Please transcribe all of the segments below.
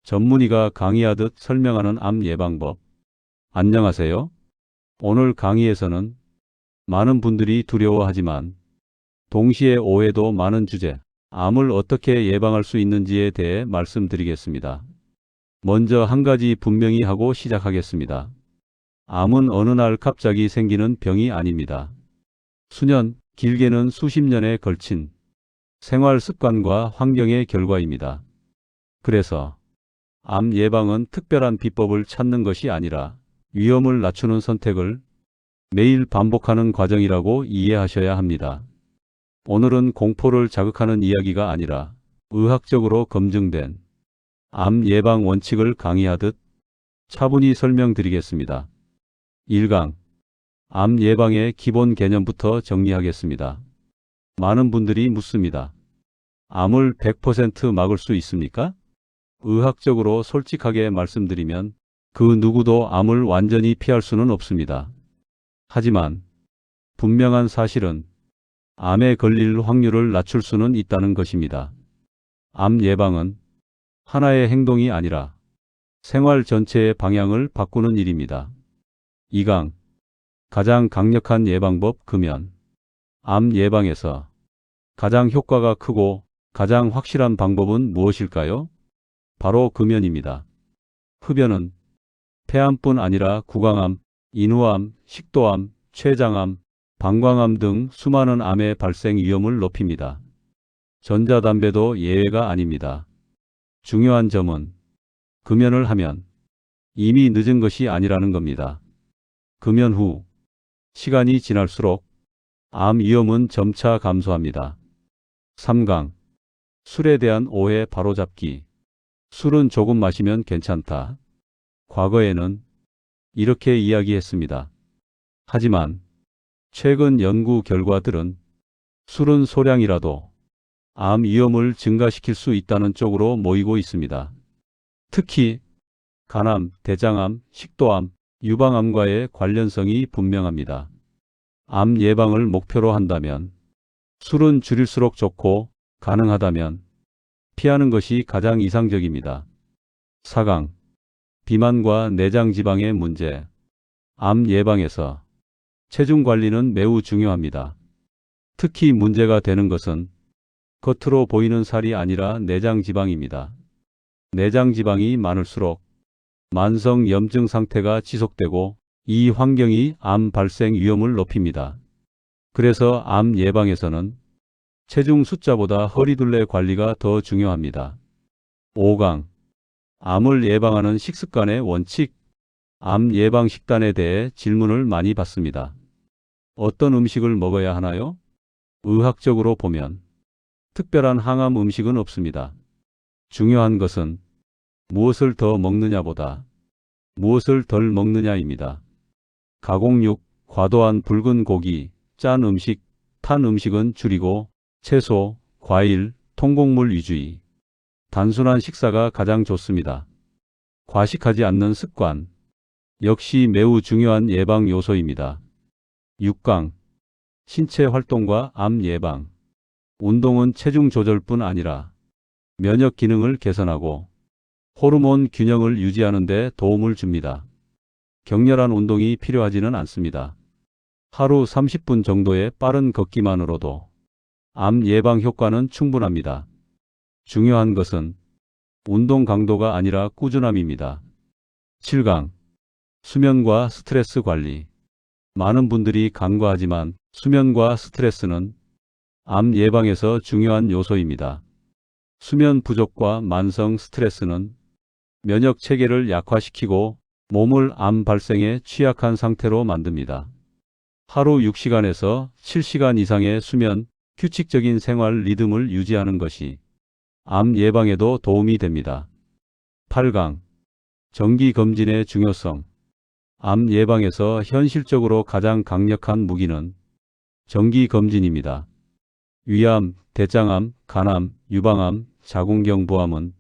전문의가 강의하듯 설명하는 암 예방법. 안녕하세요. 오늘 강의에서는 많은 분들이 두려워하지만 동시에 오해도 많은 주제, 암을 어떻게 예방할 수 있는지에 대해 말씀드리겠습니다. 먼저 한 가지 분명히 하고 시작하겠습니다. 암은 어느 날 갑자기 생기는 병이 아닙니다. 수년, 길게는 수십 년에 걸친 생활 습관과 환경의 결과입니다. 그래서 암 예방은 특별한 비법을 찾는 것이 아니라 위험을 낮추는 선택을 매일 반복하는 과정이라고 이해하셔야 합니다. 오늘은 공포를 자극하는 이야기가 아니라 의학적으로 검증된 암 예방 원칙을 강의하듯 차분히 설명드리겠습니다. 1강. 암 예방의 기본 개념부터 정리하겠습니다. 많은 분들이 묻습니다. 암을 100% 막을 수 있습니까? 의학적으로 솔직하게 말씀드리면 그 누구도 암을 완전히 피할 수는 없습니다. 하지만 분명한 사실은 암에 걸릴 확률을 낮출 수는 있다는 것입니다. 암 예방은 하나의 행동이 아니라 생활 전체의 방향을 바꾸는 일입니다. 2강. 가장 강력한 예방법 금연. 암 예방에서 가장 효과가 크고 가장 확실한 방법은 무엇일까요? 바로 금연입니다. 흡연은 폐암뿐 아니라 구강암, 인후암, 식도암, 췌장암, 방광암 등 수많은 암의 발생 위험을 높입니다. 전자담배도 예외가 아닙니다. 중요한 점은 금연을 하면 이미 늦은 것이 아니라는 겁니다. 금연 후 시간이 지날수록 암 위험은 점차 감소합니다. 3강. 술에 대한 오해 바로잡기. 술은 조금 마시면 괜찮다. 과거에는 이렇게 이야기했습니다. 하지만 최근 연구 결과들은 술은 소량이라도 암 위험을 증가시킬 수 있다는 쪽으로 모이고 있습니다. 특히 간암, 대장암, 식도암, 유방암과의 관련성이 분명합니다. 암 예방을 목표로 한다면 술은 줄일수록 좋고 가능하다면 피하는 것이 가장 이상적입니다. 4강. 비만과 내장 지방의 문제. 암 예방에서 체중 관리는 매우 중요합니다. 특히 문제가 되는 것은 겉으로 보이는 살이 아니라 내장 지방입니다. 내장 지방이 많을수록 만성 염증 상태가 지속되고 이 환경이 암 발생 위험을 높입니다. 그래서 암 예방에서는 체중 숫자보다 허리둘레 관리가 더 중요합니다. 5강. 암을 예방하는 식습관의 원칙. 암 예방 식단에 대해 질문을 많이 받습니다. 어떤 음식을 먹어야 하나요? 의학적으로 보면 특별한 항암 음식은 없습니다. 중요한 것은 무엇을 더 먹느냐보다 무엇을 덜 먹느냐입니다. 가공육, 과도한 붉은 고기, 짠 음식, 탄 음식은 줄이고 채소, 과일, 통곡물 위주의, 단순한 식사가 가장 좋습니다. 과식하지 않는 습관 역시 매우 중요한 예방 요소입니다. 6강. 신체 활동과 암 예방. 운동은 체중 조절뿐 아니라 면역 기능을 개선하고 호르몬 균형을 유지하는 데 도움을 줍니다. 격렬한 운동이 필요하지는 않습니다. 하루 30분 정도의 빠른 걷기만으로도 암 예방 효과는 충분합니다. 중요한 것은 운동 강도가 아니라 꾸준함입니다. 7강. 수면과 스트레스 관리. 많은 분들이 간과하지만 수면과 스트레스는 암 예방에서 중요한 요소입니다. 수면 부족과 만성 스트레스는 면역 체계를 약화시키고 몸을 암 발생에 취약한 상태로 만듭니다. 하루 6시간에서 7시간 이상의 수면, 규칙적인 생활 리듬을 유지하는 것이 암 예방에도 도움이 됩니다. 8강. 정기검진의 중요성. 암 예방에서 현실적으로 가장 강력한 무기는 정기검진입니다. 위암, 대장암, 간암, 유방암, 자궁경부암은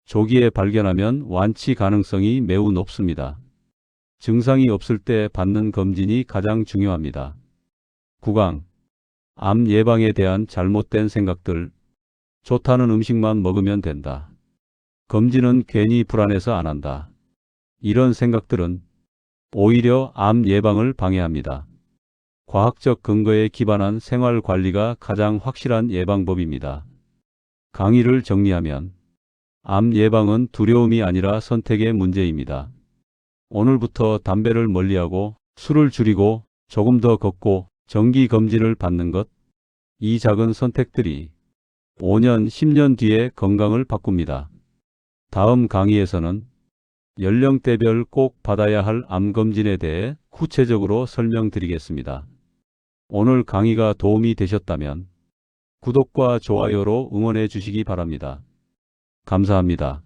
조기에 발견하면 완치 가능성이 매우 높습니다. 증상이 없을 때 받는 검진이 가장 중요합니다. 9강. 암 예방에 대한 잘못된 생각들. 좋다는 음식만 먹으면 된다. 검진은 괜히 불안해서 안 한다. 이런 생각들은 오히려 암 예방을 방해합니다. 과학적 근거에 기반한 생활 관리가 가장 확실한 예방법입니다. 강의를 정리하면 암 예방은 두려움이 아니라 선택의 문제입니다. 오늘부터 담배를 멀리하고 술을 줄이고 조금 더 걷고 정기 검진을 받는 것, 이 작은 선택들이 5년, 10년 뒤에 건강을 바꿉니다. 다음 강의에서는 연령대별 꼭 받아야 할 암검진에 대해 구체적으로 설명드리겠습니다. 오늘 강의가 도움이 되셨다면 구독과 좋아요로 응원해 주시기 바랍니다. 감사합니다.